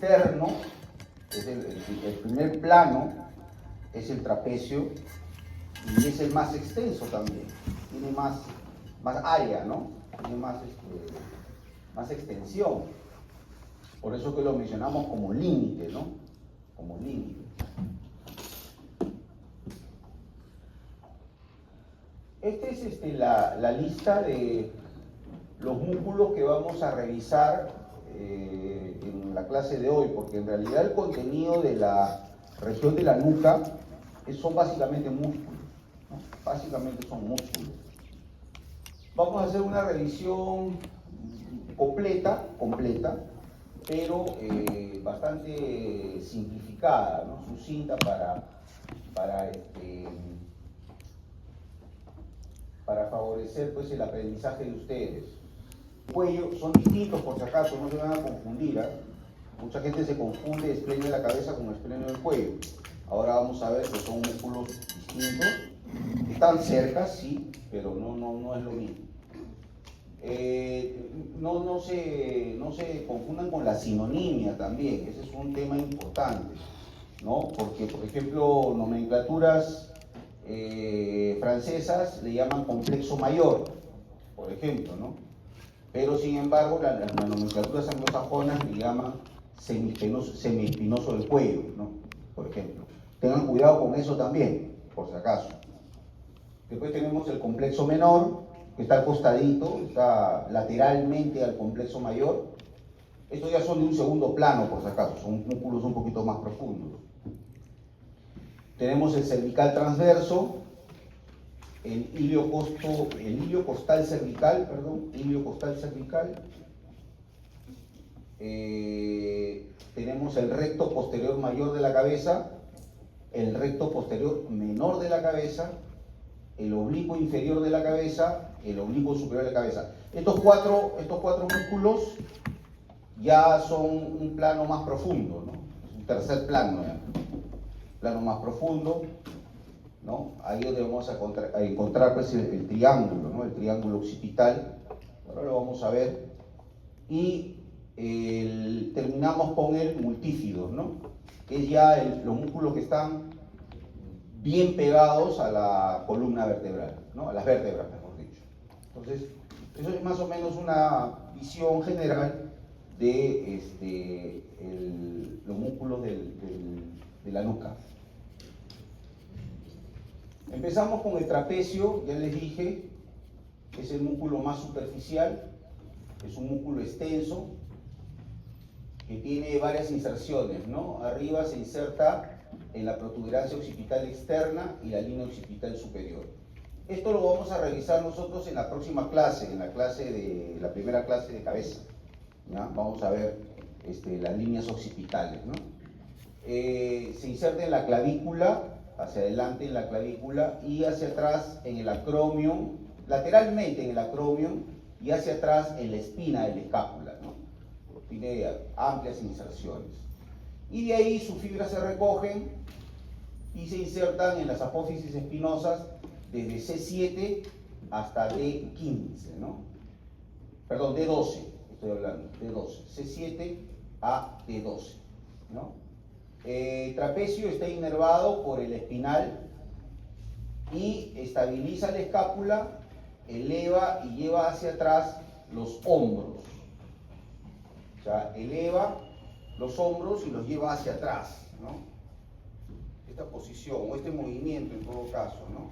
externo, es el primer plano, es el trapecio y es el más extenso también, tiene más área, ¿no? Tiene más extensión. Por eso que lo mencionamos como límite, ¿no? Como límite. Esta es la lista de los músculos que vamos a revisar en la clase de hoy, porque en realidad el contenido de la región de la nuca son básicamente músculos, ¿no? Básicamente son músculos. Vamos a hacer una revisión completa, pero bastante simplificada, ¿no? Sucinta para favorecer pues, el aprendizaje de ustedes. Cuello son distintos, por si acaso, no se van a confundir, ¿eh? Mucha gente se confunde esplenio de la cabeza con esplenio del cuello. Ahora vamos a ver que son músculos distintos. Están cerca, sí, pero no es lo mismo. No se confundan con la sinonimia también, ese es un tema importante, ¿no? Porque, por ejemplo, nomenclaturas francesas le llaman complexo mayor, por ejemplo, ¿no? Pero, sin embargo, las nomenclaturas anglosajonas le llaman semiespinoso del cuello, ¿no? Por ejemplo. Tengan cuidado con eso también, por si acaso. Después tenemos el complexo menor, que está al costadito, está lateralmente al complexo mayor. Estos ya son de un segundo plano, por si acaso, son músculos un poquito más profundos. Tenemos el cervical transverso, el ilio costal cervical. Tenemos el recto posterior mayor de la cabeza, el recto posterior menor de la cabeza, el oblicuo inferior de la cabeza, el oblicuo superior de la cabeza. Estos cuatro músculos ya son un plano más profundo, ¿no? Es un tercer plano, ¿no? Plano más profundo, ¿no? Ahí es donde vamos a encontrar pues, el triángulo, ¿no? El triángulo occipital. Ahora lo vamos a ver. Y terminamos con el multífido, ¿no? Que es ya los músculos que están bien pegados a la columna vertebral, ¿no? A las vértebras, mejor dicho. Entonces, eso es más o menos una visión general de los músculos de la nuca. Empezamos con el trapecio, ya les dije, es el músculo más superficial, es un músculo extenso que tiene varias inserciones, ¿no? Arriba se inserta en la protuberancia occipital externa y la línea occipital superior. Esto lo vamos a revisar nosotros en la próxima clase, en la primera clase de cabeza, ¿ya? Vamos a ver las líneas occipitales, ¿no? Se inserta en la clavícula, hacia adelante en la clavícula y hacia atrás en el acromion, lateralmente en el acromion y hacia atrás en la espina de la escápula, ¿no? Tiene amplias inserciones. Y de ahí sus fibras se recogen y se insertan en las apófisis espinosas desde C7 hasta D15, ¿no? Perdón, D12, estoy hablando, D12, C7 a D12, ¿no? Trapecio está inervado por el espinal y estabiliza la escápula, eleva y lleva hacia atrás los hombros. O sea, eleva los hombros y los lleva hacia atrás, ¿no? Esta posición o este movimiento en todo caso, ¿no?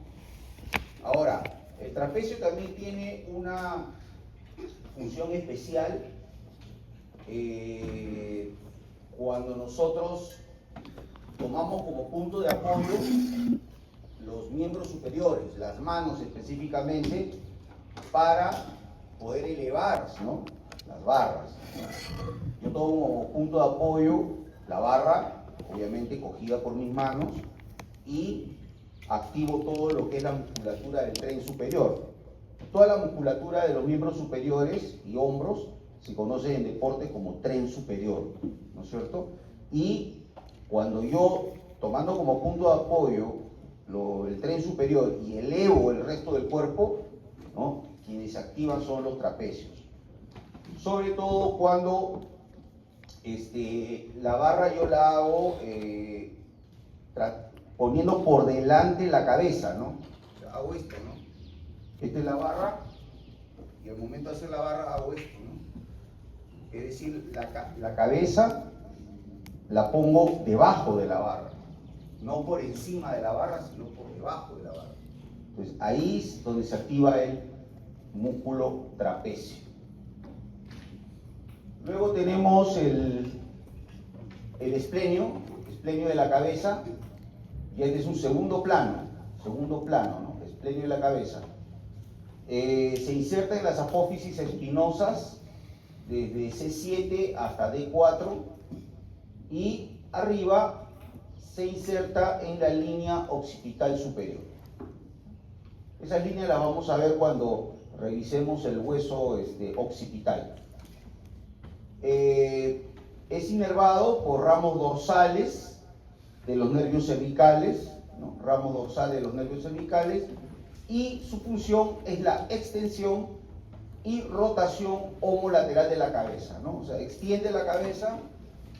Ahora, el trapecio también tiene una función especial cuando nosotros tomamos como punto de apoyo los miembros superiores, las manos específicamente, para poder elevar, ¿no? Las barras. Yo tomo como punto de apoyo la barra, obviamente cogida por mis manos, y activo todo lo que es la musculatura del tren superior. Toda la musculatura de los miembros superiores y hombros se conoce en deporte como tren superior, ¿no es cierto? Y cuando yo, tomando como punto de apoyo el tren superior y elevo el resto del cuerpo, ¿no? Quienes se activan son los trapecios. Sobre todo cuando La barra yo la hago poniendo por delante la cabeza, ¿no? O sea, hago esto, ¿no? Esta es la barra, y al momento de hacer la barra hago esto, ¿no? Es decir, la cabeza la pongo debajo de la barra, no por encima de la barra, sino por debajo de la barra. Entonces ahí es donde se activa el músculo trapecio. Luego tenemos el esplenio de la cabeza, y este es un segundo plano, ¿no? Esplenio de la cabeza. Se inserta en las apófisis espinosas desde C7 hasta D4 y arriba se inserta en la línea occipital superior. Esas líneas las vamos a ver cuando revisemos el hueso occipital. Es inervado por ramos dorsales de los nervios cervicales, ¿no? Ramos dorsales de los nervios cervicales, y su función es la extensión y rotación homolateral de la cabeza, ¿no? O sea, extiende la cabeza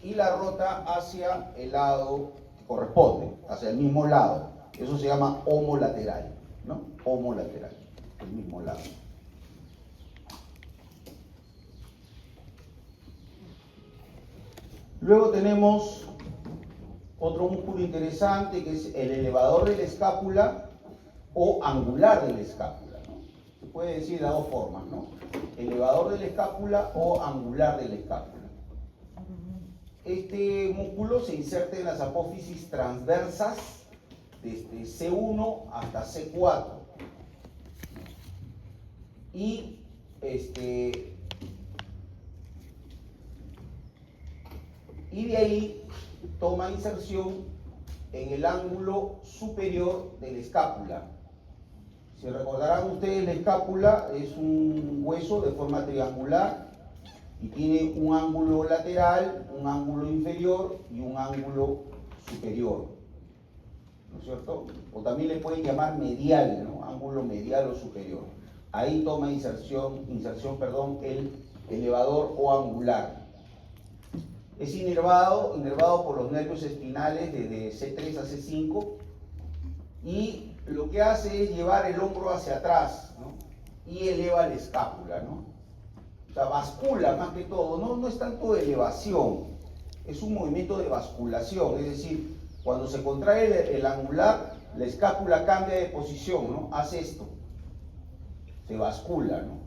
y la rota hacia el lado que corresponde, hacia el mismo lado. Eso se llama homolateral, ¿no? Homolateral, el mismo lado. Luego tenemos otro músculo interesante que es el elevador de la escápula o angular de la escápula, ¿no? Se puede decir de dos formas, ¿no? Elevador de la escápula o angular de la escápula. Este músculo se inserta en las apófisis transversas desde C1 hasta C4. Y de ahí toma inserción en el ángulo superior de la escápula. Si recordarán ustedes, la escápula es un hueso de forma triangular y tiene un ángulo lateral, un ángulo inferior y un ángulo superior, ¿no es cierto? O también le pueden llamar medial, ¿no? Ángulo medial o superior. Ahí toma inserción, el elevador o angular. Es inervado por los nervios espinales desde C3 a C5 y lo que hace es llevar el hombro hacia atrás, ¿no? Y eleva la escápula, ¿no? O sea, bascula más que todo, no es tanto elevación, es un movimiento de basculación, es decir, cuando se contrae el angular, la escápula cambia de posición, ¿no? Hace esto, se bascula, ¿no?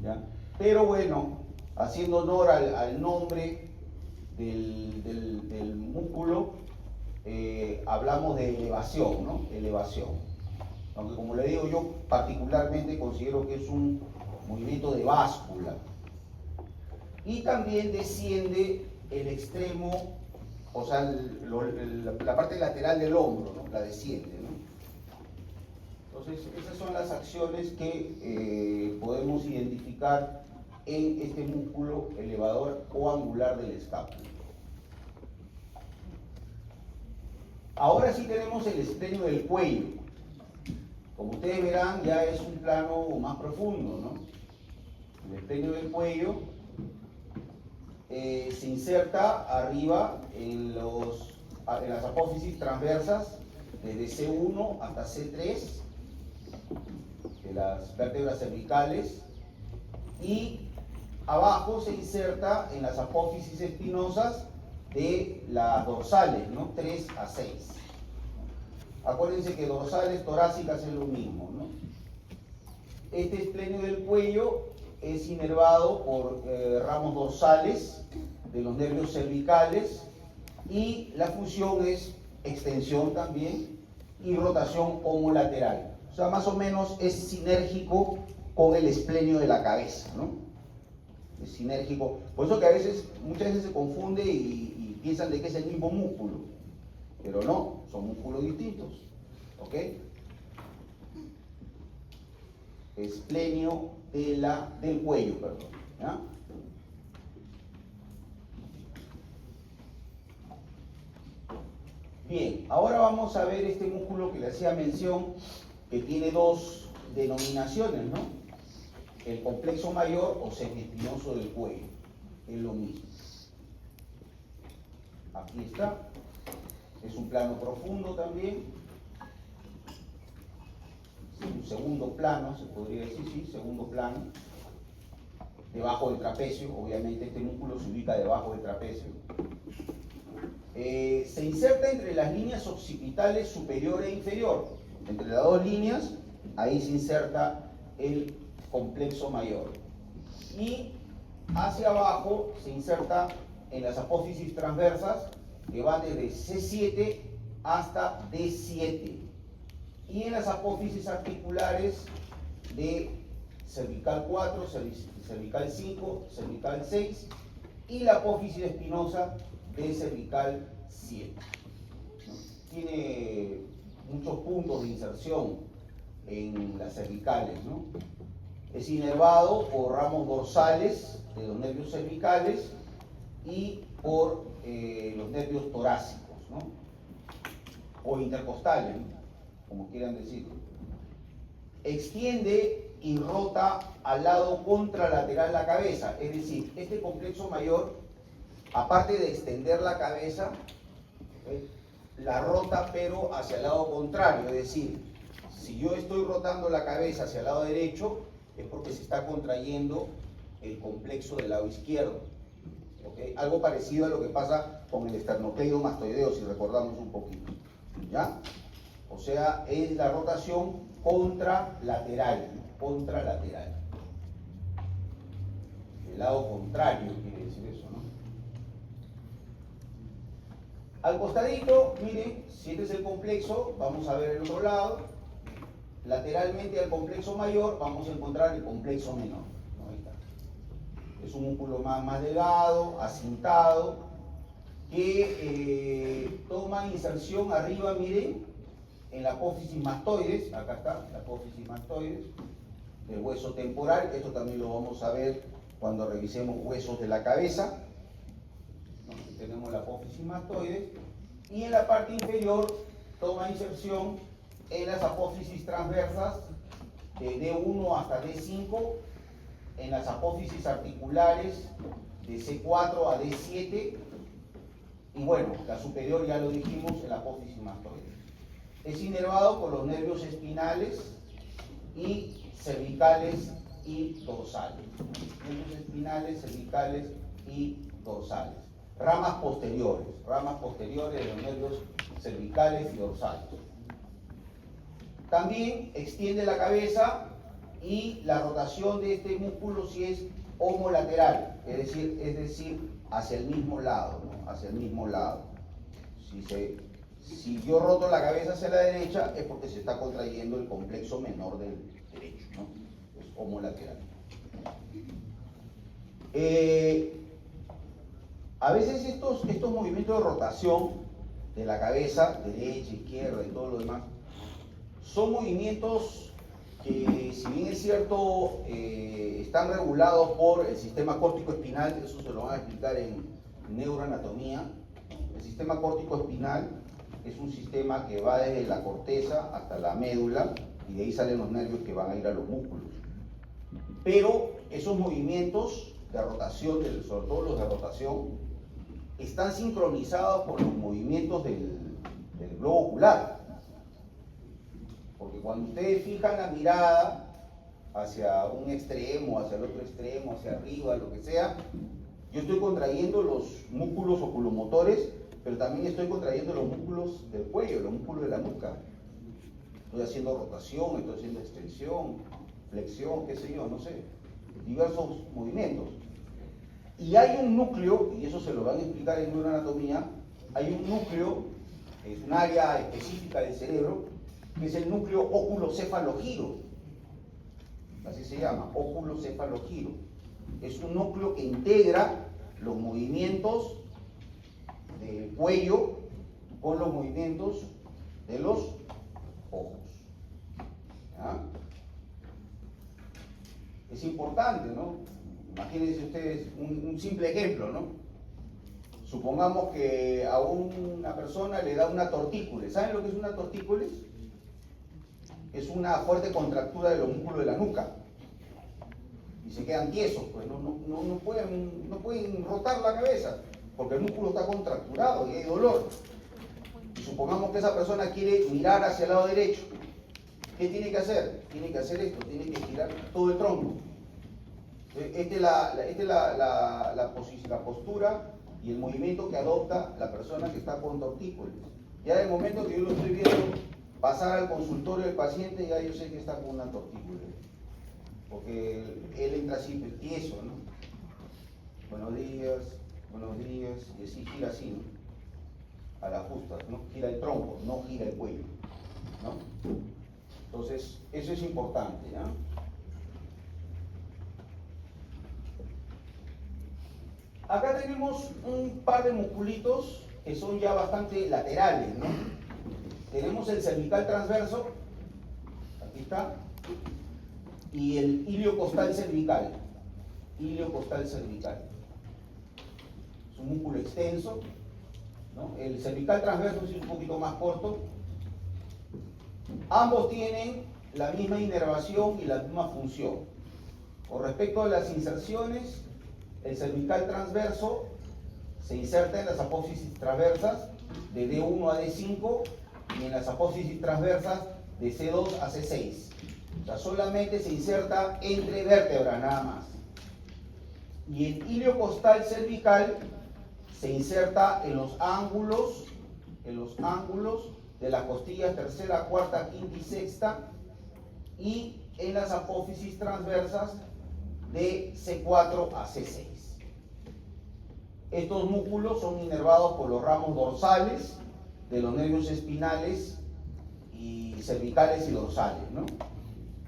¿Ya? Pero bueno, haciendo honor al nombre del músculo, hablamos de elevación, ¿no? Elevación. Aunque como le digo, yo particularmente considero que es un movimiento de báscula. Y también desciende el extremo, o sea, la parte lateral del hombro, ¿no? La desciende, ¿no? Entonces, esas son las acciones que podemos identificar en este músculo elevador o angular del escápula. Ahora sí tenemos el esplenio del cuello. Como ustedes verán, ya es un plano más profundo, ¿no? El esplenio del cuello se inserta arriba en las apófisis transversas desde C1 hasta C3 de las vértebras cervicales, y abajo se inserta en las apófisis espinosas de las dorsales, ¿no? 3 a 6. Acuérdense que dorsales, torácicas es lo mismo, ¿no? Este esplenio del cuello es inervado por ramos dorsales de los nervios cervicales y la función es extensión también y rotación homolateral. O sea, más o menos es sinérgico con el esplenio de la cabeza, ¿no? Es sinérgico. Por eso que muchas veces se confunde y piensan de que es el mismo músculo, pero no, son músculos distintos, ¿ok? Esplenio del cuello, perdón, ¿ya? Bien, ahora vamos a ver este músculo que le hacía mención, que tiene dos denominaciones, ¿no? El complejo mayor o semiespinoso del cuello, es lo mismo. Aquí está. Es un plano profundo también. Es un segundo plano, se podría decir, sí, segundo plano. Debajo del trapecio, obviamente este músculo se ubica debajo del trapecio. Se inserta entre las líneas occipitales superior e inferior. Entre las dos líneas, ahí se inserta el complexo mayor. Y hacia abajo se inserta en las apófisis transversas, que van desde C7 hasta D7. Y en las apófisis articulares de cervical 4, cervical 5, cervical 6 y la apófisis espinosa de cervical 7. Tiene muchos puntos de inserción en las cervicales, ¿no? Es inervado por ramos dorsales de los nervios cervicales y por los nervios torácicos, ¿no? O intercostales, ¿no? Como quieran decirlo. Extiende y rota al lado contralateral la cabeza, es decir, este complexo mayor, aparte de extender la cabeza, la rota pero hacia el lado contrario, es decir, si yo estoy rotando la cabeza hacia el lado derecho, es porque se está contrayendo el complexo del lado izquierdo. ¿Okay? Algo parecido a lo que pasa con el esternocleidomastoideo, si recordamos un poquito. ¿Ya? O sea, es la rotación contralateral, contralateral. El lado contrario quiere decir eso, ¿no? Al costadito, miren, si este es el complexo, vamos a ver el otro lado. Lateralmente al complexo mayor vamos a encontrar el complexo menor. ¿No? Ahí está. Es un músculo más delgado, acintado, que toma inserción arriba, miren, en la apófisis mastoides. Acá está, la apófisis mastoides, del hueso temporal. Esto también lo vamos a ver cuando revisemos huesos de la cabeza. ¿No? Tenemos la apófisis mastoides. Y en la parte inferior toma inserción en las apófisis transversas de D1 hasta D5, en las apófisis articulares de C4 a D7, y bueno, la superior ya lo dijimos, en la apófisis mastoides. Es inervado por los nervios espinales y cervicales y dorsales. Nervios espinales, cervicales y dorsales. Ramas posteriores de los nervios cervicales y dorsales. También extiende la cabeza y la rotación de este músculo si es homolateral, es decir, hacia el mismo lado, ¿no? Hacia el mismo lado. Si yo roto la cabeza hacia la derecha es porque se está contrayendo el complexo menor del derecho, ¿no? Es homolateral. A veces estos movimientos de rotación de la cabeza, derecha, izquierda y todo lo demás, son movimientos que, si bien es cierto, están regulados por el sistema córtico-espinal, eso se lo van a explicar en neuroanatomía. El sistema córtico-espinal es un sistema que va desde la corteza hasta la médula y de ahí salen los nervios que van a ir a los músculos. Pero esos movimientos de rotación, sobre todo los de rotación, están sincronizados con los movimientos del globo ocular. Porque cuando ustedes fijan la mirada hacia un extremo, hacia el otro extremo, hacia arriba, lo que sea, yo estoy contrayendo los músculos oculomotores, pero también estoy contrayendo los músculos del cuello, los músculos de la nuca. Estoy haciendo rotación, estoy haciendo extensión, flexión, qué sé yo, no sé, diversos movimientos. Y hay un núcleo, y eso se lo van a explicar en neuroanatomía, hay un núcleo, es un área específica del cerebro, que es el núcleo óculo-cefalogiro. Así se llama, óculo-cefalogiro. Es un núcleo que integra los movimientos del cuello con los movimientos de los ojos. ¿Ya? Es importante, ¿no? Imagínense ustedes un simple ejemplo, ¿no? Supongamos que a una persona le da una tortícolis. ¿Saben lo que es una tortícolis? Es una fuerte contractura de los músculos de la nuca. Y se quedan tiesos, pues no pueden rotar la cabeza. porque el músculo está contracturado y hay dolor. Y supongamos que esa persona quiere mirar hacia el lado derecho. ¿Qué tiene que hacer? Tiene que hacer esto, tiene que estirar todo el tronco. Esta es la postura y el movimiento que adopta la persona que está con tortícolis. Ya el momento que yo lo estoy viendo pasar al consultorio del paciente, ya yo sé que está con una tortícolis. Porque él entra así tieso, ¿no? Buenos días, y así gira así, ¿no? A las justas, ¿no? Gira el tronco, no gira el cuello, ¿no? Entonces, eso es importante, ¿no? Acá tenemos un par de musculitos que son ya bastante laterales, ¿no? Tenemos el cervical transverso, aquí está, y el iliocostal cervical. Iliocostal cervical. Es un músculo extenso, ¿no? El cervical transverso es un poquito más corto. Ambos tienen la misma inervación y la misma función. Con respecto a las inserciones, el cervical transverso se inserta en las apófisis transversas de D1 a D5 y en las apófisis transversas de C2 a C6. O sea, solamente se inserta entre vértebras nada más. Y el iliocostal cervical se inserta en los ángulos de las costillas tercera, cuarta, quinta y sexta y en las apófisis transversas de C4 a C6. Estos músculos son inervados por los ramos dorsales de los nervios espinales y cervicales y dorsales, ¿no?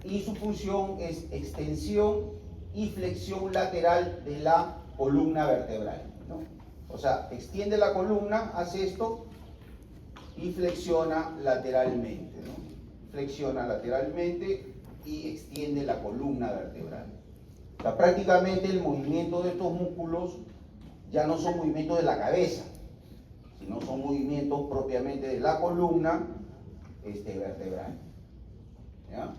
Y su función es extensión y flexión lateral de la columna vertebral, ¿no? O sea, extiende la columna, hace esto y flexiona lateralmente, ¿no? Flexiona lateralmente y extiende la columna vertebral. O sea, prácticamente el movimiento de estos músculos ya no son movimientos de la cabeza, sino son movimientos propiamente de la columna vertebral. ¿Ya?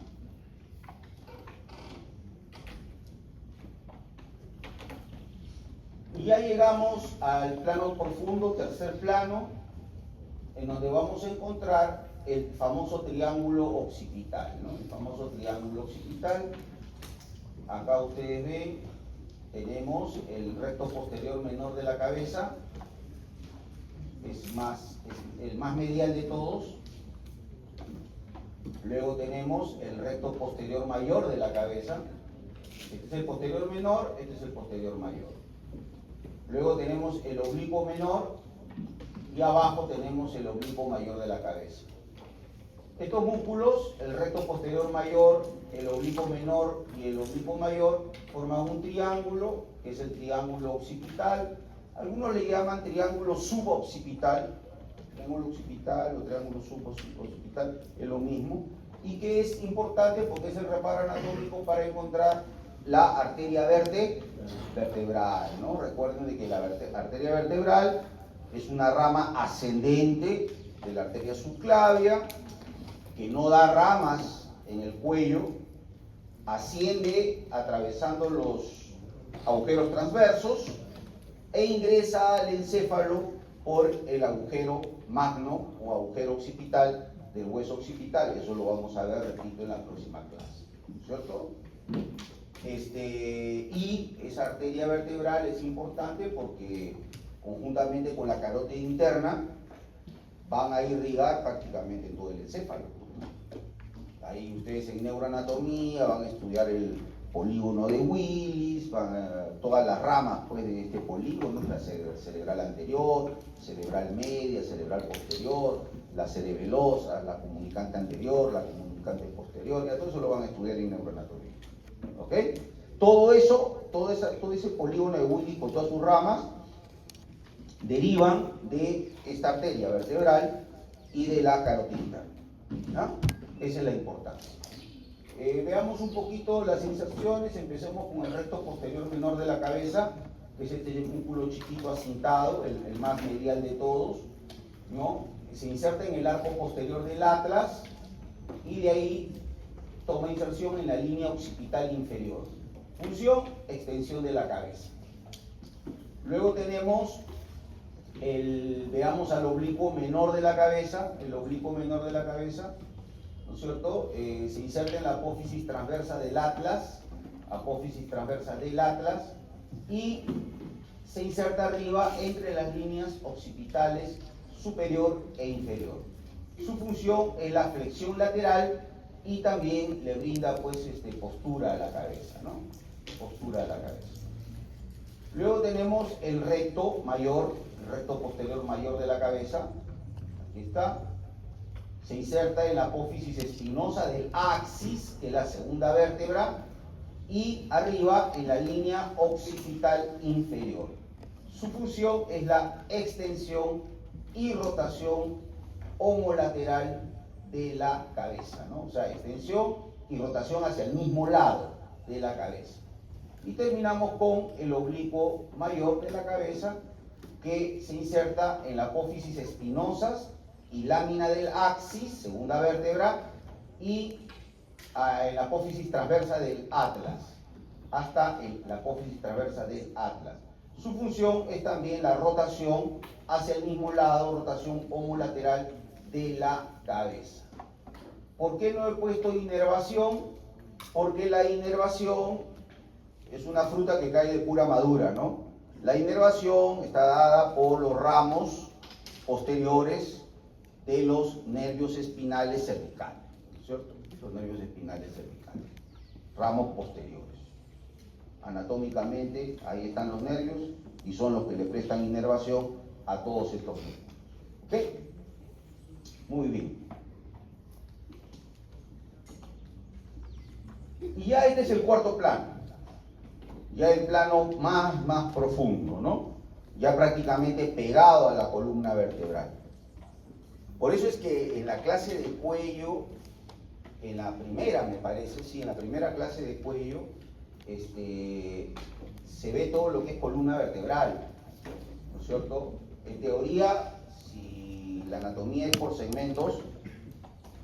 Y ya llegamos al plano profundo, tercer plano, en donde vamos a encontrar el famoso triángulo occipital, ¿no? El famoso triángulo occipital. Acá ustedes ven, tenemos el recto posterior menor de la cabeza, es el más medial de todos. Luego tenemos el recto posterior mayor de la cabeza. Este es el posterior menor, este es el posterior mayor. Luego tenemos el oblicuo menor y abajo tenemos el oblicuo mayor de la cabeza. Estos músculos, el recto posterior mayor, el oblicuo menor y el oblicuo mayor, forman un triángulo, que es el triángulo occipital. Algunos le llaman triángulo suboccipital. Triángulo occipital o triángulo suboccipital es lo mismo. Y que es importante porque es el reparo anatómico para encontrar la arteria vertebral, ¿no? Recuerden de que la arteria vertebral es una rama ascendente de la arteria subclavia, que no da ramas en el cuello, asciende atravesando los agujeros transversos e ingresa al encéfalo por el agujero magno o agujero occipital del hueso occipital. Eso lo vamos a ver, repito, en la próxima clase, ¿cierto? Y esa arteria vertebral es importante porque conjuntamente con la carótida interna van a irrigar prácticamente todo el encéfalo. Ahí ustedes en neuroanatomía van a estudiar el polígono de Willis, todas las ramas pues, de este polígono, la cerebral anterior, cerebral media, cerebral posterior, la cerebelosa, la comunicante anterior, la comunicante posterior, ya todo eso lo van a estudiar en neuroanatomía. ¿Ok? Todo eso, todo ese polígono de Willis con todas sus ramas derivan de esta arteria vertebral y de la carótida. ¿No? Esa es la importancia. Veamos un poquito las inserciones. Empecemos con el recto posterior menor de la cabeza, que es este músculo chiquito acintado, el más medial de todos, ¿no? Se inserta en el arco posterior del atlas y de ahí toma inserción en la línea occipital inferior. Función, extensión de la cabeza. Luego tenemos Veamos al oblicuo menor de la cabeza, el oblicuo menor de la cabeza, ¿no es cierto? Se inserta en la apófisis transversa del atlas, y se inserta arriba entre las líneas occipitales superior e inferior. Su función es la flexión lateral y también le brinda pues postura a la cabeza, ¿no? Postura a la cabeza. Luego tenemos el recto mayor, el recto posterior mayor de la cabeza. Aquí está. Se inserta en la apófisis espinosa del axis, que es la segunda vértebra, y arriba en la línea occipital inferior. Su función es la extensión y rotación homolateral de la cabeza, ¿no? O sea, extensión y rotación hacia el mismo lado de la cabeza. Y terminamos con el oblicuo mayor de la cabeza, que se inserta en la apófisis espinosas y lámina del axis, segunda vértebra, y en la apófisis transversa del atlas, hasta la apófisis transversa del atlas. Su función es también la rotación hacia el mismo lado, rotación homolateral de la cabeza. ¿Por qué no he puesto inervación? Porque la inervación es una fruta que cae de pura madura, ¿no? La inervación está dada por los ramos posteriores de los nervios espinales cervicales, ¿cierto? Los nervios espinales cervicales, ramos posteriores. Anatómicamente, ahí están los nervios y son los que le prestan inervación a todos estos músculos. ¿Ok? Muy bien. Y ya este es el cuarto plano. Ya el plano más profundo, ¿no? Ya prácticamente pegado a la columna vertebral. Por eso es que en la clase de cuello, en la primera, me parece, sí, en la primera clase de cuello, se ve todo lo que es columna vertebral, ¿no es cierto? En teoría, si la anatomía es por segmentos,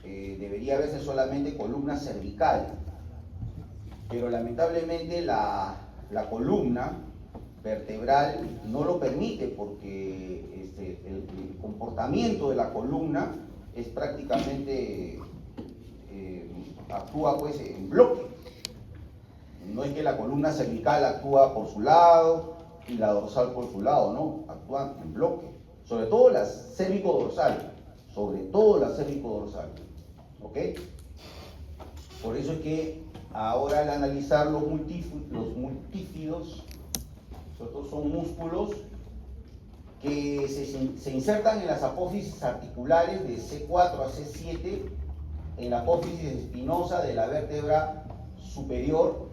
debería verse solamente columna cervical, pero lamentablemente la columna vertebral no lo permite, porque el comportamiento de la columna es prácticamente, actúa pues en bloque. No es que la columna cervical actúa por su lado y la dorsal por su lado, no, actúan en bloque. Sobre todo la cérvico-dorsal, ¿ok? Por eso es que ahora al analizar los multífidos, son músculos que se insertan en las apófisis articulares de C4 a C7, en la apófisis espinosa de la vértebra superior.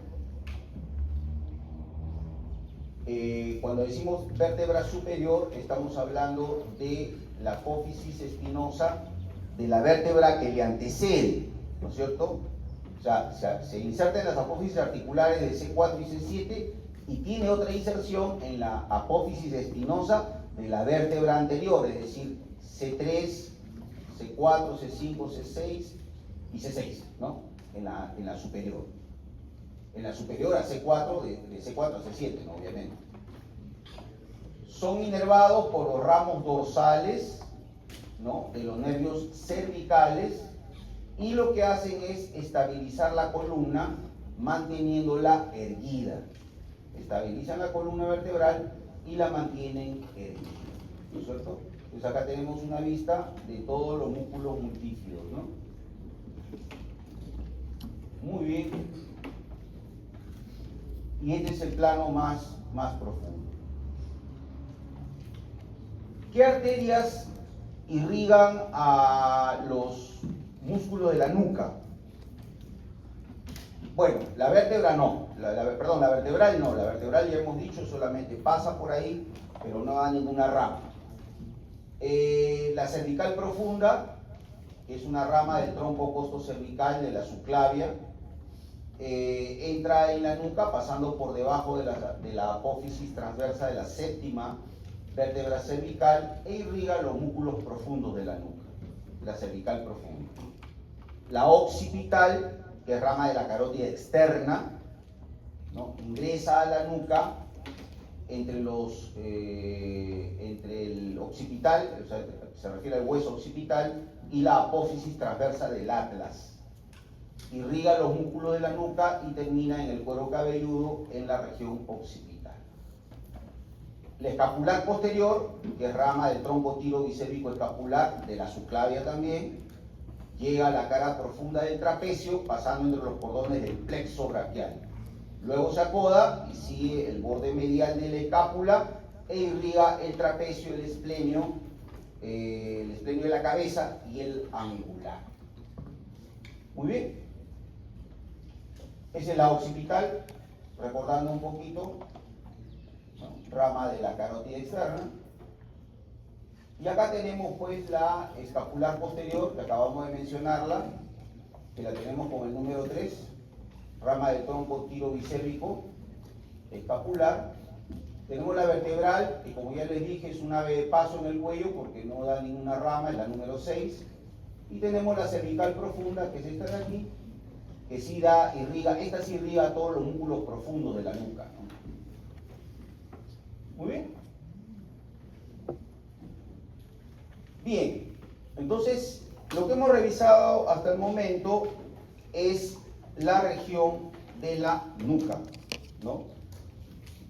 Cuando decimos vértebra superior, estamos hablando de la apófisis espinosa de la vértebra que le antecede, ¿no es cierto? O sea, se inserta en las apófisis articulares de C4 y C7 y tiene otra inserción en la apófisis espinosa de la vértebra anterior, es decir, C3, C4, C5, C6 y C6, ¿no? En la superior. En la superior a C4, de C4 a C7, ¿no? Obviamente. Son inervados por los ramos dorsales, ¿no? De los nervios cervicales, y lo que hacen es estabilizar la columna manteniéndola erguida. Estabilizan la columna vertebral y la mantienen erguida, ¿no es cierto? Entonces acá tenemos una vista de todos los músculos multífidos, ¿no? Muy bien. Y este es el plano más profundo. ¿Qué arterias irrigan a los músculos de la nuca? Bueno, la vértebra no, la vertebral no, la vertebral ya hemos dicho, solamente pasa por ahí, pero no da ninguna rama. La cervical profunda, que es una rama del tronco costocervical de la subclavia, entra en la nuca pasando por debajo de la apófisis transversa de la séptima vértebra cervical e irriga los músculos profundos de la nuca, la cervical profunda. La occipital, que es rama de la carótida externa, ¿no? Ingresa a la nuca entre el occipital, o sea, se refiere al hueso occipital, y la apófisis transversa del atlas. Irriga los músculos de la nuca y termina en el cuero cabelludo en la región occipital. La escapular posterior, que es rama del tronco tiro-bicépico escapular, de la subclavia también, llega a la cara profunda del trapecio, pasando entre los cordones del plexo braquial. Luego se acoda y sigue el borde medial de la escápula e irriga el trapecio, el esplenio de la cabeza y el angular. Muy bien. Esa es la occipital, recordando un poquito, ¿no? Rama de la carótida externa. Y acá tenemos pues la escapular posterior, que acabamos de mencionarla, que la tenemos con el número 3, rama del tronco tiro-bicépico escapular. Tenemos la vertebral, que como ya les dije es un ave de paso en el cuello porque no da ninguna rama, es la número 6. Y tenemos la cervical profunda, que es esta de aquí, que sí irriga, esta sí irriga todos los músculos profundos de la nuca, ¿no? Muy bien. Bien, entonces lo que hemos revisado hasta el momento es la región de la nuca, ¿no?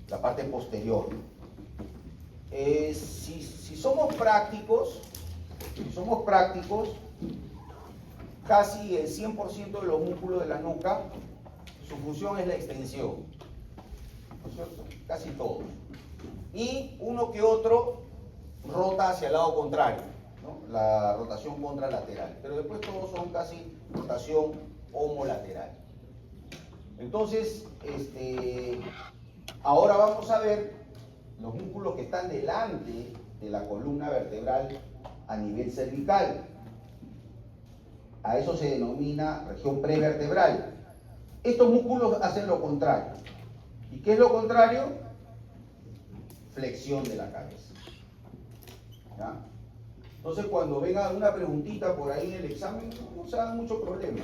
La parte posterior. Si somos prácticos, casi el 100% de los músculos de la nuca, su función es la extensión, ¿no es cierto? Casi todos. Y uno que otro rota hacia el lado contrario, ¿no? La rotación contralateral, pero después todos son casi rotación homolateral. Entonces, ahora vamos a ver los músculos que están delante de la columna vertebral a nivel cervical. A eso se denomina región prevertebral. Estos músculos hacen lo contrario. ¿Y qué es lo contrario? Flexión de la cabeza. ¿Ya? Entonces, cuando venga una preguntita por ahí en el examen, no se hagan mucho problema.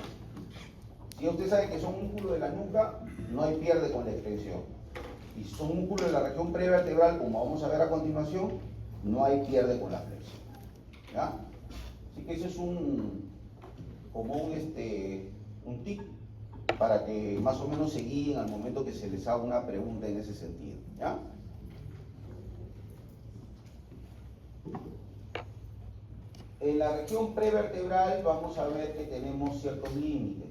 Si usted sabe que son músculos de la nuca, no hay pierde con la extensión. Y si son músculos de la región prevertebral, como vamos a ver a continuación, no hay pierde con la flexión. ¿Ya? Así que ese es un tip para que más o menos se guíen al momento que se les haga una pregunta en ese sentido. ¿Ya? En la región prevertebral vamos a ver que tenemos ciertos límites.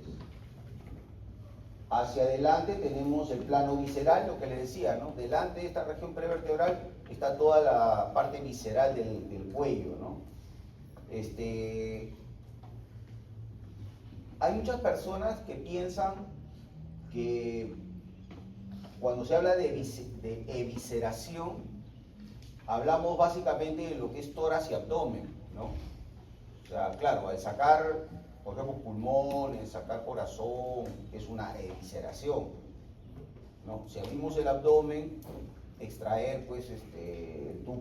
Hacia adelante tenemos el plano visceral, lo que les decía, ¿no? Delante de esta región prevertebral está toda la parte visceral del cuello, ¿no? Hay muchas personas que piensan que cuando se habla de evisceración, hablamos básicamente de lo que es tórax y abdomen, ¿no? O sea, claro, al sacar, por ejemplo, pulmones, sacar corazón, es una evisceración, ¿no? Si abrimos el abdomen, extraer, pues,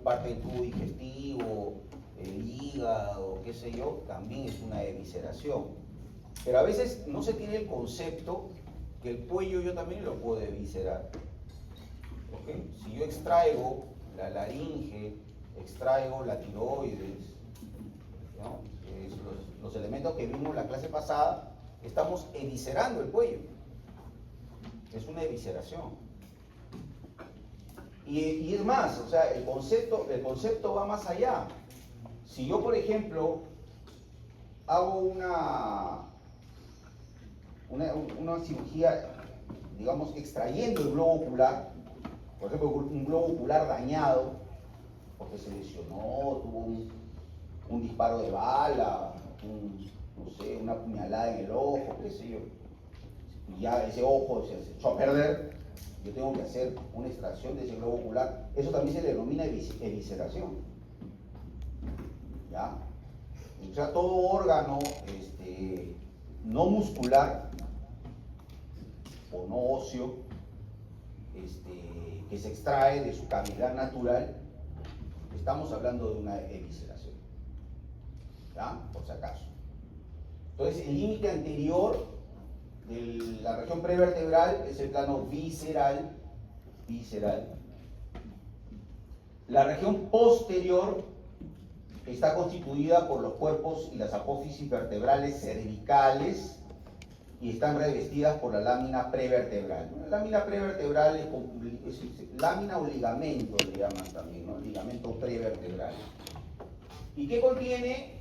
parte del tubo digestivo, el hígado, qué sé yo, también es una evisceración. Pero a veces no se tiene el concepto que el cuello yo también lo puedo eviscerar. ¿Okay? Si yo extraigo la laringe, extraigo la tiroides, ¿no? Los elementos que vimos en la clase pasada, estamos eviscerando el cuello. Es una evisceración. Y es más, o sea, el concepto va más allá. Si yo, por ejemplo, hago una cirugía, digamos, extrayendo el globo ocular, por ejemplo, un globo ocular dañado, porque se lesionó, tuvo un disparo de bala, no sé, una puñalada en el ojo, qué sé yo, y ya ese ojo se echó a perder, yo tengo que hacer una extracción de ese globo ocular. Eso también se le denomina evisceración. ¿Ya? O sea, todo órgano no muscular o no óseo que se extrae de su cavidad natural, estamos hablando de una evisceración. ¿Ya? Por si acaso. Entonces, el límite anterior de la región prevertebral es el plano visceral, La región posterior está constituida por los cuerpos y las apófisis vertebrales cervicales y están revestidas por la lámina prevertebral. La lámina prevertebral es lámina o ligamento, le llaman también, ¿no? Ligamento prevertebral. ¿Y qué contiene?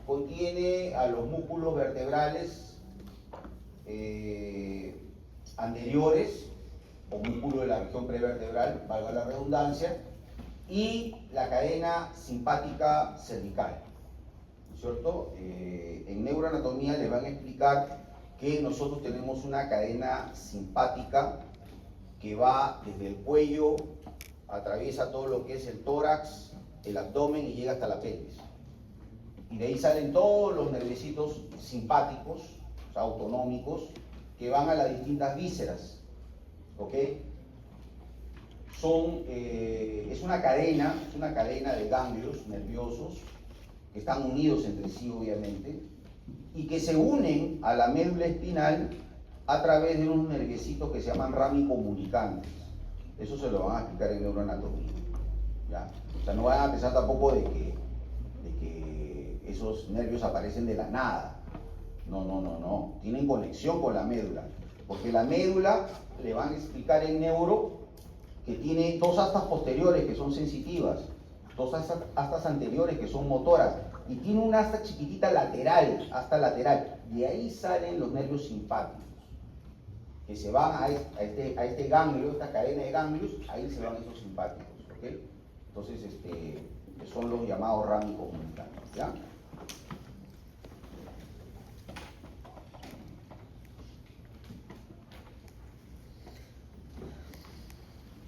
Contiene a los músculos vertebrales anteriores, o músculo de la región prevertebral, valga la redundancia, y la cadena simpática cervical, ¿cierto? En neuroanatomía les van a explicar que nosotros tenemos una cadena simpática que va desde el cuello, atraviesa todo lo que es el tórax, el abdomen y llega hasta la pelvis. Y de ahí salen todos los nerviositos simpáticos, o sea, autonómicos, que van a las distintas vísceras, ¿ok? Es una cadena de ganglios nerviosos que están unidos entre sí, obviamente, y que se unen a la médula espinal a través de unos nerviecitos que se llaman ramicomunicantes. Eso se lo van a explicar en neuroanatomía, ¿ya? O sea, no van a pensar tampoco de que esos nervios aparecen de la nada. No. Tienen conexión con la médula. Porque la médula, le van a explicar en neuro, que tiene dos astas posteriores que son sensitivas, dos astas anteriores que son motoras, y tiene una asta chiquitita lateral, asta lateral. De ahí salen los nervios simpáticos, que se van a este ganglio, esta cadena de ganglios, ahí se van esos simpáticos, ¿ok? Entonces, que son los llamados ramicomunicantes, ¿ya?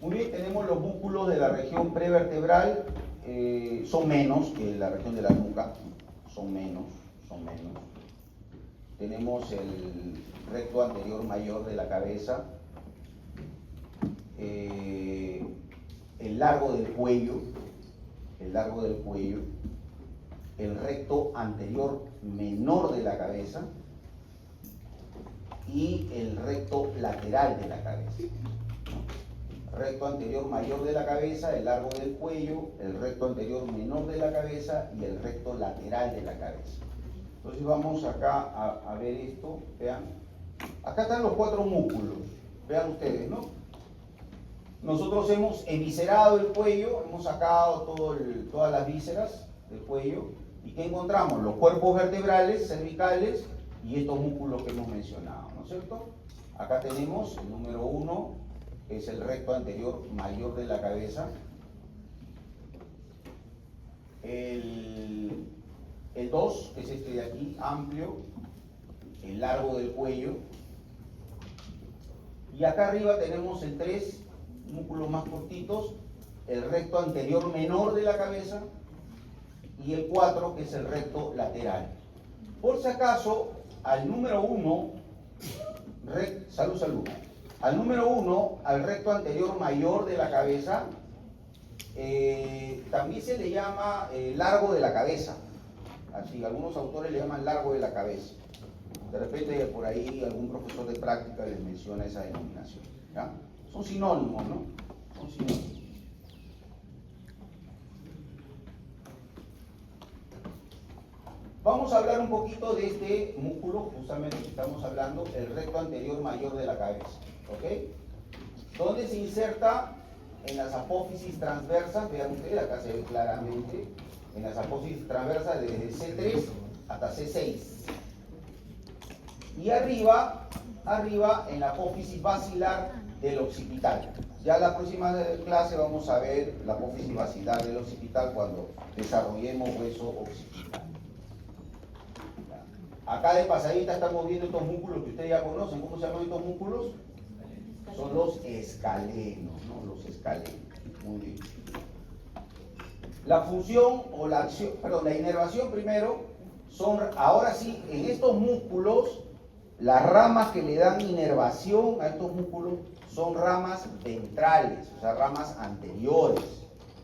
Muy bien, tenemos los músculos de la región prevertebral, son menos que la región de la nuca, son menos. Tenemos el recto anterior mayor de la cabeza, el largo del cuello, el recto anterior menor de la cabeza y el recto lateral de la cabeza. Recto anterior mayor de la cabeza, el largo del cuello, el recto anterior menor de la cabeza y el recto lateral de la cabeza. Entonces vamos acá a ver esto, vean. Acá están los 4 músculos, vean ustedes, ¿no? Nosotros hemos eviscerado el cuello, hemos sacado todas las vísceras del cuello. ¿Y qué encontramos? Los cuerpos vertebrales, cervicales y estos músculos que hemos mencionado, ¿no es cierto? Acá tenemos el número 1, que es el recto anterior mayor de la cabeza. El 2, que es este de aquí, amplio, el largo del cuello. Y acá arriba tenemos el 3, músculos más cortitos, el recto anterior menor de la cabeza, y el 4, que es el recto lateral. Por si acaso, al número 1, salud. Al número 1, al recto anterior mayor de la cabeza, también se le llama largo de la cabeza. Así, algunos autores le llaman largo de la cabeza. De repente por ahí algún profesor de práctica les menciona esa denominación, ¿ya? Son sinónimos, ¿no? Son sinónimos. Vamos a hablar un poquito de este músculo, justamente que estamos hablando, el recto anterior mayor de la cabeza, ¿ok? Donde se inserta en las apófisis transversas, vean ustedes, acá se ve claramente, en las apófisis transversas desde C3 hasta C6. Y arriba en la apófisis basilar del occipital. Ya en la próxima clase vamos a ver la apófisis basilar del occipital cuando desarrollemos hueso occipital. Acá de pasadita estamos viendo estos músculos que ustedes ya conocen. ¿Cómo se llaman estos músculos? Son los escalenos, ¿no? Los escalenos. Muy bien. La función o la acción, perdón, la inervación primero son, ahora sí, en estos músculos, las ramas que le dan inervación a estos músculos son ramas ventrales, o sea, ramas anteriores.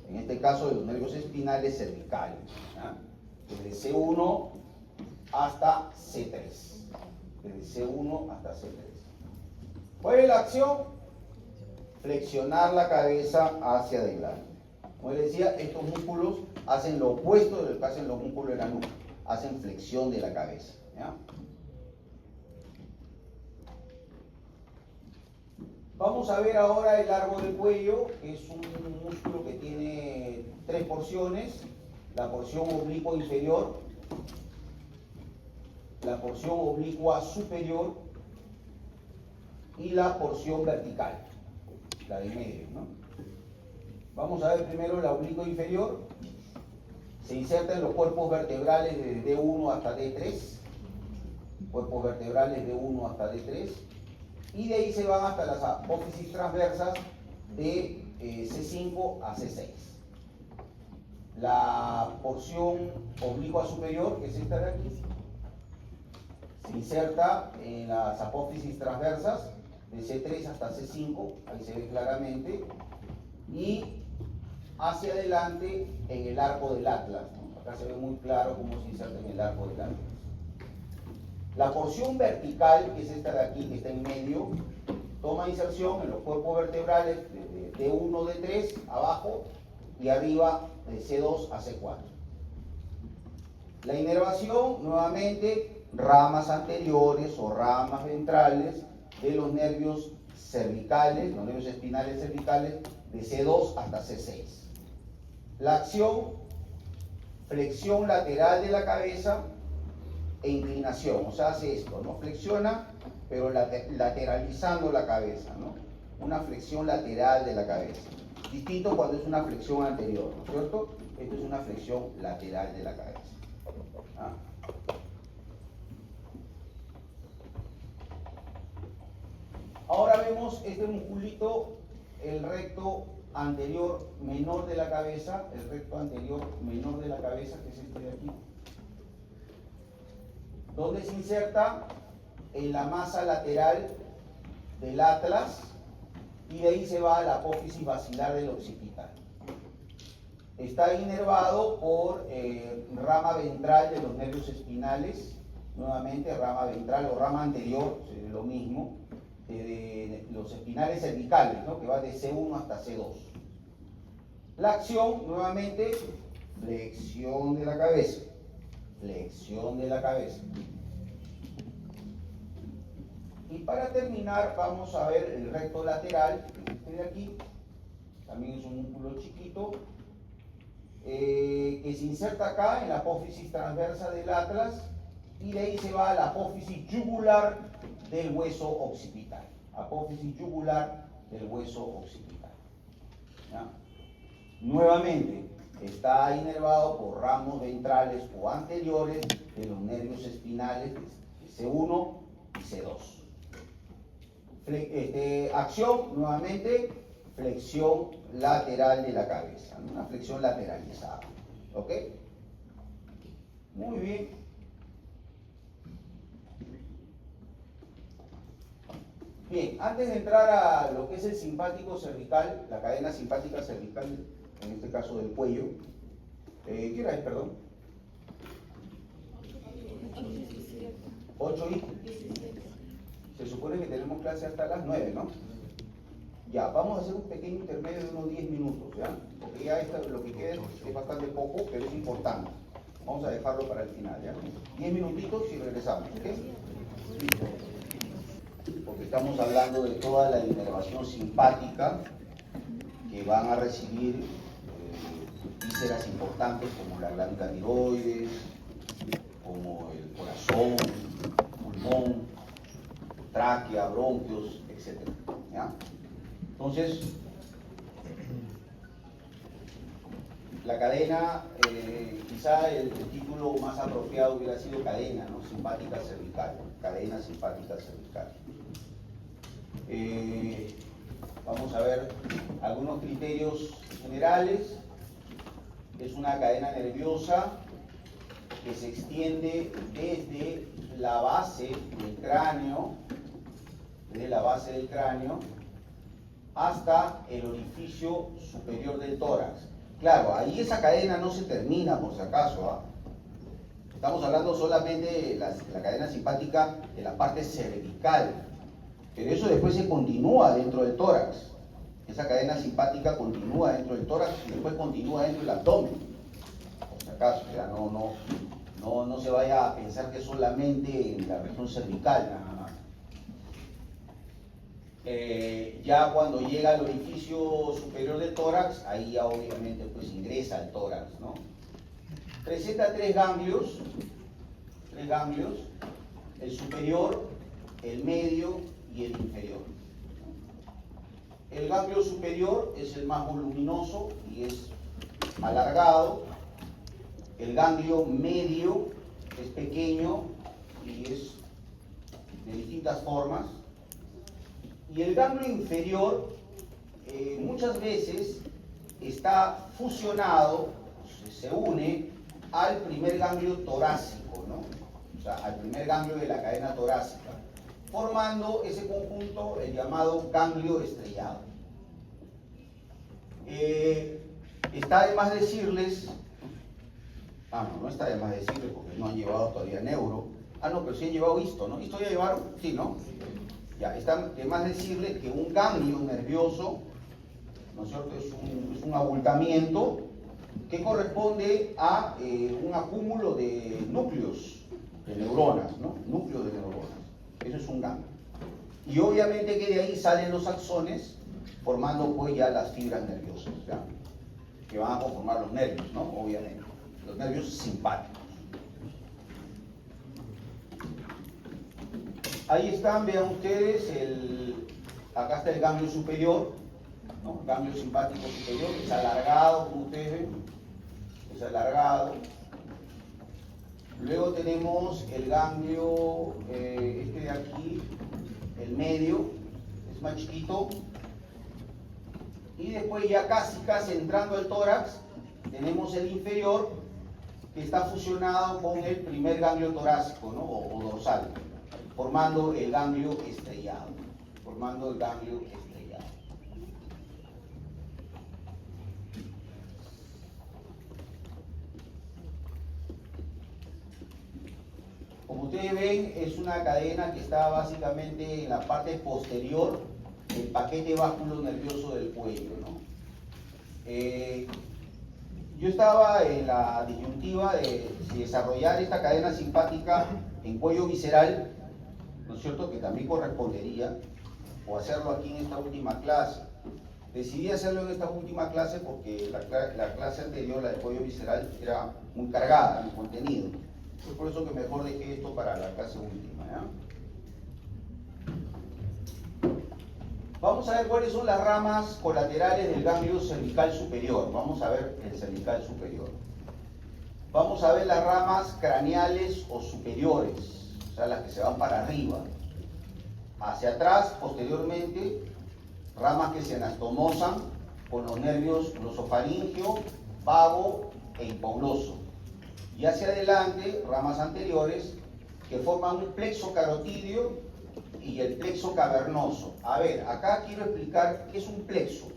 En este caso de los nervios espinales cervicales, ¿ya? Desde C1 hasta C3. Desde C1 hasta C3. ¿Cuál es la acción? Flexionar la cabeza hacia adelante. Como les decía, estos músculos hacen lo opuesto de lo que hacen los músculos de la nuca, hacen flexión de la cabeza, ¿ya? Vamos a ver ahora el largo del cuello, que es un músculo que tiene tres porciones: la porción oblicua inferior, la porción oblicua superior y la porción vertical, la de medio, ¿no? Vamos a ver primero la oblicua inferior. Se inserta en los cuerpos vertebrales de D1 hasta D3, cuerpos vertebrales de D1 hasta D3, y de ahí se van hasta las apófisis transversas de C5 a C6. La porción oblicua superior, que es esta de aquí, se inserta en las apófisis transversas de C3 hasta C5, ahí se ve claramente, y hacia adelante en el arco del atlas, ¿no? Acá se ve muy claro cómo se inserta en el arco del atlas. La porción vertical, que es esta de aquí, que está en medio, toma inserción en los cuerpos vertebrales de D1, D3, abajo, y arriba de C2 a C4. La inervación, nuevamente, ramas anteriores o ramas ventrales de los nervios cervicales, los nervios espinales cervicales, de C2 hasta C6. La acción, flexión lateral de la cabeza e inclinación, o sea, hace esto, ¿no? Flexiona, pero lateralizando la cabeza, ¿no? Una flexión lateral de la cabeza. Distinto cuando es una flexión anterior, ¿no es cierto? Esto es una flexión lateral de la cabeza. ¿Ah? Ahora vemos este musculito, el recto anterior menor de la cabeza, el recto anterior menor de la cabeza, que es este de aquí, donde se inserta en la masa lateral del atlas y de ahí se va a la apófisis basilar del occipital. Está inervado por rama ventral de los nervios espinales, nuevamente rama ventral o rama anterior, es lo mismo, de los espinales cervicales, ¿no? Que va de C1 hasta C2. La acción, nuevamente, flexión de la cabeza, flexión de la cabeza. Y para terminar vamos a ver el recto lateral, este de aquí, también es un músculo chiquito, que se inserta acá en la apófisis transversa del atlas y de ahí se va a la apófisis yugular del hueso occipital. Apófisis yugular del hueso occipital. ¿Ya? Nuevamente, está inervado por ramos ventrales o anteriores de los nervios espinales de C1 y C2. Acción, nuevamente, flexión lateral de la cabeza, ¿no? Una flexión lateralizada. ¿Ok? Muy bien. Bien, antes de entrar a lo que es el simpático cervical, la cadena simpática cervical, en este caso del cuello, ¿qué hora es, perdón? 8 y... Se supone que tenemos clase hasta las 9, ¿no? Ya, vamos a hacer un pequeño intermedio de unos 10 minutos, ¿ya? Porque ya lo que queda es bastante poco, pero es importante. Vamos a dejarlo para el final, ¿ya? 10 minutitos y regresamos, ¿ok? Porque estamos hablando de toda la inervación simpática que van a recibir vísceras importantes como la glándula tiroides, como el corazón, pulmón, tráquea, bronquios, etc. ¿Ya? Entonces, la cadena, quizá el título más apropiado hubiera sido cadena, ¿no? Simpática cervical, cadena simpática cervical. Vamos a ver algunos criterios generales. Es una cadena nerviosa que se extiende desde la base del cráneo, hasta el orificio superior del tórax. Claro, ahí esa cadena no se termina, por si acaso, ¿eh? Estamos hablando solamente de la cadena simpática de la parte cervical, pero eso después se continúa dentro del tórax. Esa cadena simpática continúa dentro del tórax y después continúa dentro del abdomen. Por si acaso, ya no se vaya a pensar que solamente en la región cervical nada más. Ya cuando llega al orificio superior del tórax, ahí ya obviamente pues ingresa al tórax, ¿no? Presenta tres ganglios, el superior, el medio y el inferior. El ganglio superior es el más voluminoso y es alargado. El ganglio medio es pequeño y es de distintas formas. Y el ganglio inferior muchas veces está fusionado, se une al primer ganglio torácico, ¿no? O sea, al primer ganglio de la cadena torácica, formando ese conjunto, el llamado ganglio estrellado. Está de más decirles, no está de más decirles porque no han llevado todavía neuro, pero sí han llevado histo, ¿no? ¿Histo ya llevaron? Sí, ¿no? Ya, está de más decirles que un ganglio nervioso, ¿no es cierto?, es un abultamiento que corresponde a un acúmulo de núcleos de neuronas, ¿no? Núcleos de neuronas. Eso es un ganglio. Y obviamente que de ahí salen los axones, formando pues ya las fibras nerviosas, ¿ya? Que van a conformar los nervios, ¿no? Obviamente, los nervios simpáticos. Ahí están, vean ustedes, acá está el ganglio superior, ¿no? Ganglio simpático superior, es alargado, como ustedes ven, es alargado. Luego tenemos el ganglio, este de aquí, el medio, es más chiquito. Y después ya casi entrando al tórax, tenemos el inferior, que está fusionado con el primer ganglio torácico, ¿no? o dorsal, formando el ganglio estrellado. Como ustedes ven, es una cadena que está básicamente en la parte posterior del paquete vasculonervioso del cuello, ¿no? Yo estaba en la disyuntiva de si desarrollar esta cadena simpática en cuello visceral, ¿no es cierto?, que también correspondería, o hacerlo aquí en esta última clase. Decidí hacerlo en esta última clase porque la clase anterior, la de cuello visceral, era muy cargada en contenido. Es por eso que mejor dejé esto para la clase última, ¿ya? Vamos a ver cuáles son las ramas colaterales del ganglio cervical superior. Vamos a ver el cervical superior. Vamos a ver las ramas craneales o superiores, o sea, las que se van para arriba. Hacia atrás, posteriormente, ramas que se anastomosan con los nervios glosofaringio, vago e hipogloso. Y hacia adelante, ramas anteriores que forman un plexo carotidio y el plexo cavernoso. A ver, acá quiero explicar qué es un plexo.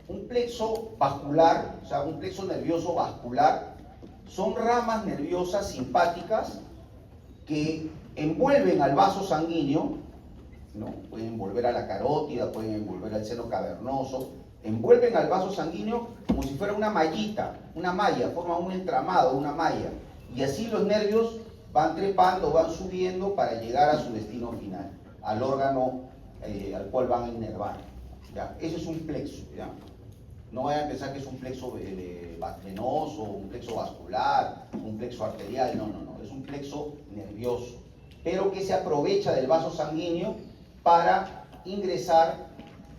Un plexo vascular, o sea, un plexo nervioso vascular, son ramas nerviosas simpáticas que envuelven al vaso sanguíneo, ¿no? Pueden envolver a la carótida, pueden envolver al seno cavernoso, envuelven al vaso sanguíneo como si fuera una mallita, una malla, forman un entramado, una malla, y así los nervios van trepando, van subiendo para llegar a su destino final, al órgano al cual van a inervar, ¿ya? Ese es un plexo, ¿ya? No vayan a pensar que es un plexo venoso, un plexo vascular, un plexo arterial, no, es un plexo nervioso, pero que se aprovecha del vaso sanguíneo para ingresar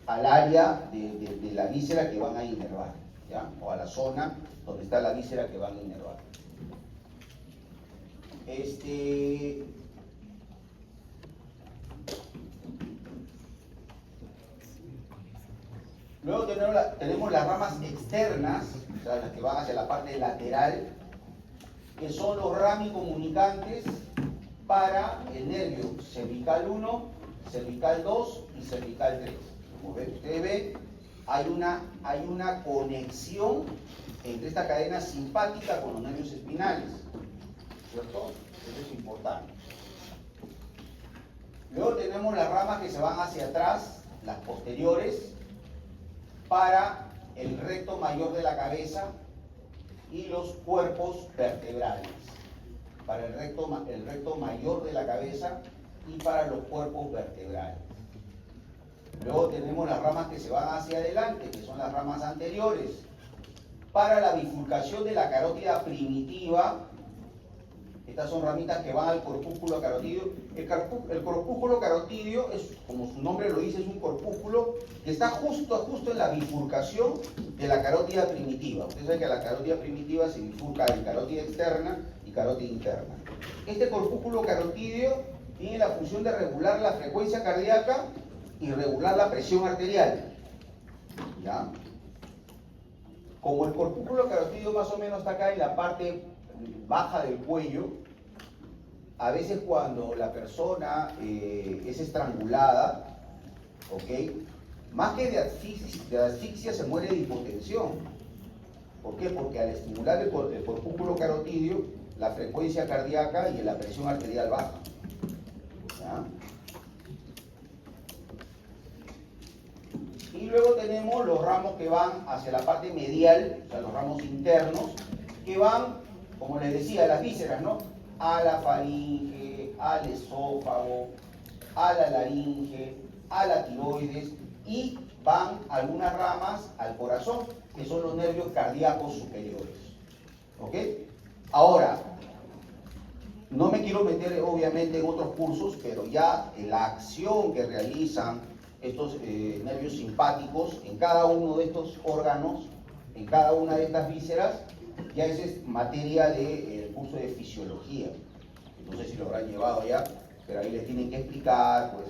al área de la víscera que van a inervar, ¿ya? O a la zona donde está la víscera que van a inervar. Luego tenemos las ramas externas, o sea, las que van hacia la parte lateral, que son los ramicomunicantes para el nervio cervical 1, cervical 2 y cervical 3. Como ustedes ven, hay una conexión entre esta cadena simpática con los nervios espinales, ¿cierto? Eso es importante. Luego tenemos las ramas que se van hacia atrás, las posteriores, para el recto mayor de la cabeza y los cuerpos vertebrales. Para el recto mayor de la cabeza y para los cuerpos vertebrales. Luego tenemos las ramas que se van hacia adelante, que son las ramas anteriores. Para la bifurcación de la carótida primitiva, estas son ramitas que van al corpúsculo carotídeo. El corpúsculo carotídeo es, como su nombre lo dice, es un corpúsculo que está justo en la bifurcación de la carótida primitiva. Ustedes saben que la carótida primitiva se bifurca en carótida externa y carótida interna. Este corpúsculo carotídeo tiene la función de regular la frecuencia cardíaca y regular la presión arterial. ¿Ya? Como el corpúsculo carotídeo más o menos está acá en la parte baja del cuello, a veces cuando la persona es estrangulada, ¿ok? Más que de asfixia se muere de hipotensión. ¿Por qué? Porque al estimular el corpúsculo carotídeo, la frecuencia cardíaca y la presión arterial baja. ¿Ya? Y luego tenemos los ramos que van hacia la parte medial, o sea, los ramos internos, que van, como les decía, a las vísceras, ¿no? A la faringe, al esófago, a la laringe, a la tiroides, y van algunas ramas al corazón, que son los nervios cardíacos superiores. ¿Ok? Ahora, no me quiero meter obviamente en otros cursos, pero ya la acción que realizan estos nervios simpáticos en cada uno de estos órganos, en cada una de estas vísceras, ya esa es materia del curso de fisiología. No sé si lo habrán llevado ya, pero ahí les tienen que explicar pues,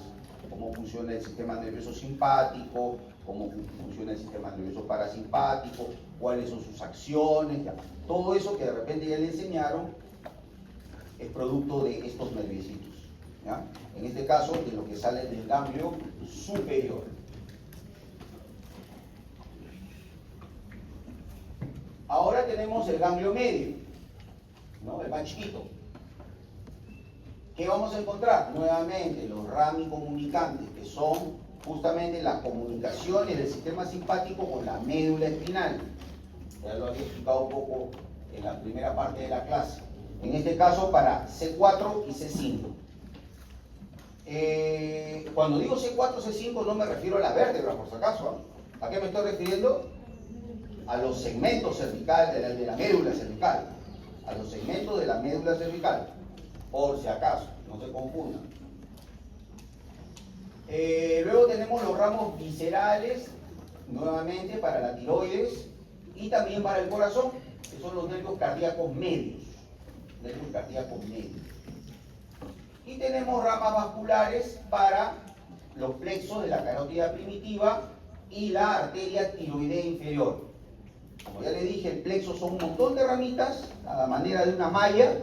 cómo funciona el sistema nervioso simpático, cómo funciona el sistema nervioso parasimpático, cuáles son sus acciones, ya. Todo eso que de repente ya le enseñaron es producto de estos nerviecitos. ¿Ya? En este caso, de lo que sale del ganglio superior. Ahora tenemos el ganglio medio, ¿no? El más chiquito. ¿Qué vamos a encontrar? Nuevamente, los ramicomunicantes, que son justamente las comunicaciones del sistema simpático con la médula espinal. Ya lo había explicado un poco en la primera parte de la clase. En este caso, para C4 y C5. Cuando digo C4, C5 no me refiero a la vértebra, por si acaso. ¿A qué me estoy refiriendo? A los segmentos cervicales de la médula cervical. A los segmentos de la médula cervical, por si acaso, no se confundan. Luego tenemos los ramos viscerales, nuevamente para la tiroides y también para el corazón, que son los nervios cardíacos medios. Nervios cardíacos medios. Y tenemos ramas vasculares para los plexos de la carótida primitiva y la arteria tiroidea inferior. Como ya les dije, el plexo son un montón de ramitas a la manera de una malla,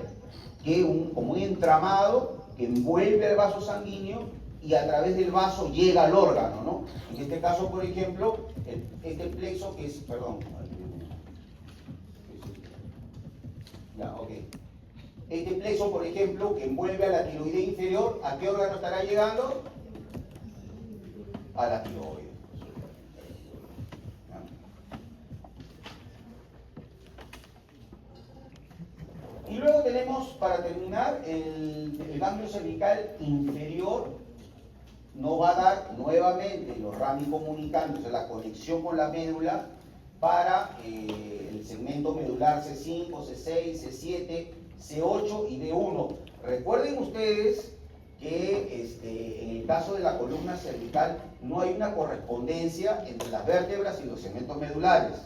como un entramado que envuelve el vaso sanguíneo y a través del vaso llega al órgano, ¿no? En este caso, por ejemplo, este plexo que es, perdón, ya, ok. Este plexo, por ejemplo, que envuelve a la tiroidea inferior, ¿a qué órgano estará llegando? A la tiroides. Y luego tenemos, para terminar, el ganglio cervical inferior. Nos va a dar nuevamente los ramicomunicantes, o sea, la conexión con la médula para el segmento medular C5, C6, C7, C8 y D1. Recuerden ustedes que en el caso de la columna cervical no hay una correspondencia entre las vértebras y los segmentos medulares.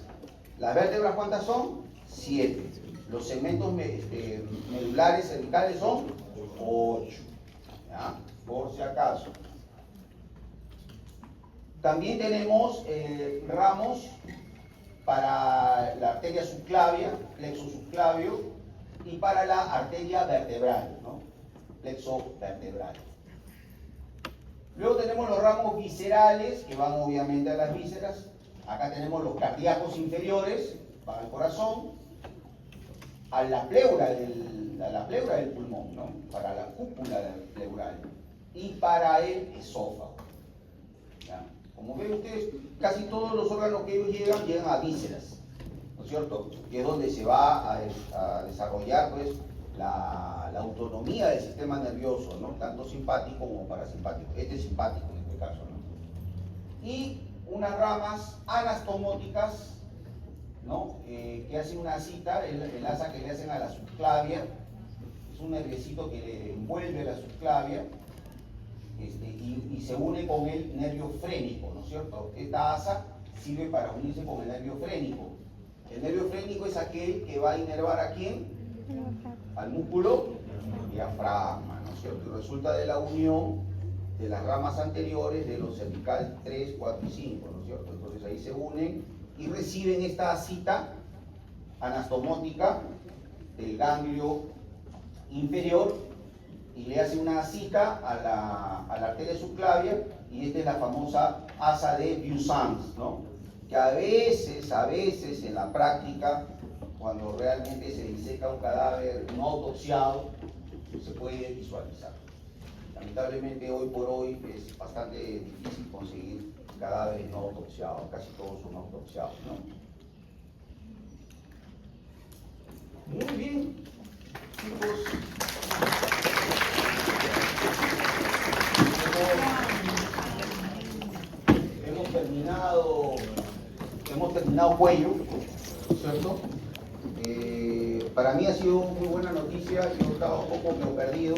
¿Las vértebras cuántas son? 7. Los segmentos medulares cervicales son 8. ¿Ya? Por si acaso. También tenemos ramos para la arteria subclavia, plexo subclavio, y para la arteria vertebral, ¿no? Plexo vertebral. Luego tenemos los ramos viscerales, que van obviamente a las vísceras. Acá tenemos los cardíacos inferiores, para el corazón, a la pleura del pulmón, ¿no? Para la cúpula pleural y para el esófago. ¿Ya? Como ven ustedes, casi todos los órganos que ellos llegan a vísceras, ¿no es cierto? Que es donde se va a desarrollar pues, la autonomía del sistema nervioso, ¿no? Tanto simpático como parasimpático. Este es simpático en este caso, ¿no? Y unas ramas anastomóticas, ¿no? Que hacen una cita, el asa que le hacen a la subclavia, es un nerviecito que le envuelve la subclavia y se une con el nervio frénico, ¿no es cierto? Esta asa sirve para unirse con el nervio frénico. El nervio frénico es aquel que va a inervar ¿a quién? Al músculo diafragma, ¿no es cierto? Y resulta de la unión de las ramas anteriores de los cervicales 3, 4 y 5, ¿no es cierto? Entonces ahí se unen y reciben esta cita anastomótica del ganglio inferior y le hace una cita a la arteria subclavia, y esta es la famosa asa de Buissons, ¿no? Que a veces en la práctica, cuando realmente se diseca un cadáver no autopsiado, se puede visualizar. Lamentablemente hoy por hoy es bastante difícil conseguir cadáveres no autopsiados, casi todos son autopsiados, ¿no? Muy bien, chicos. Hemos terminado cuello, ¿cierto? Para mí ha sido muy buena noticia, yo estaba un poco perdido.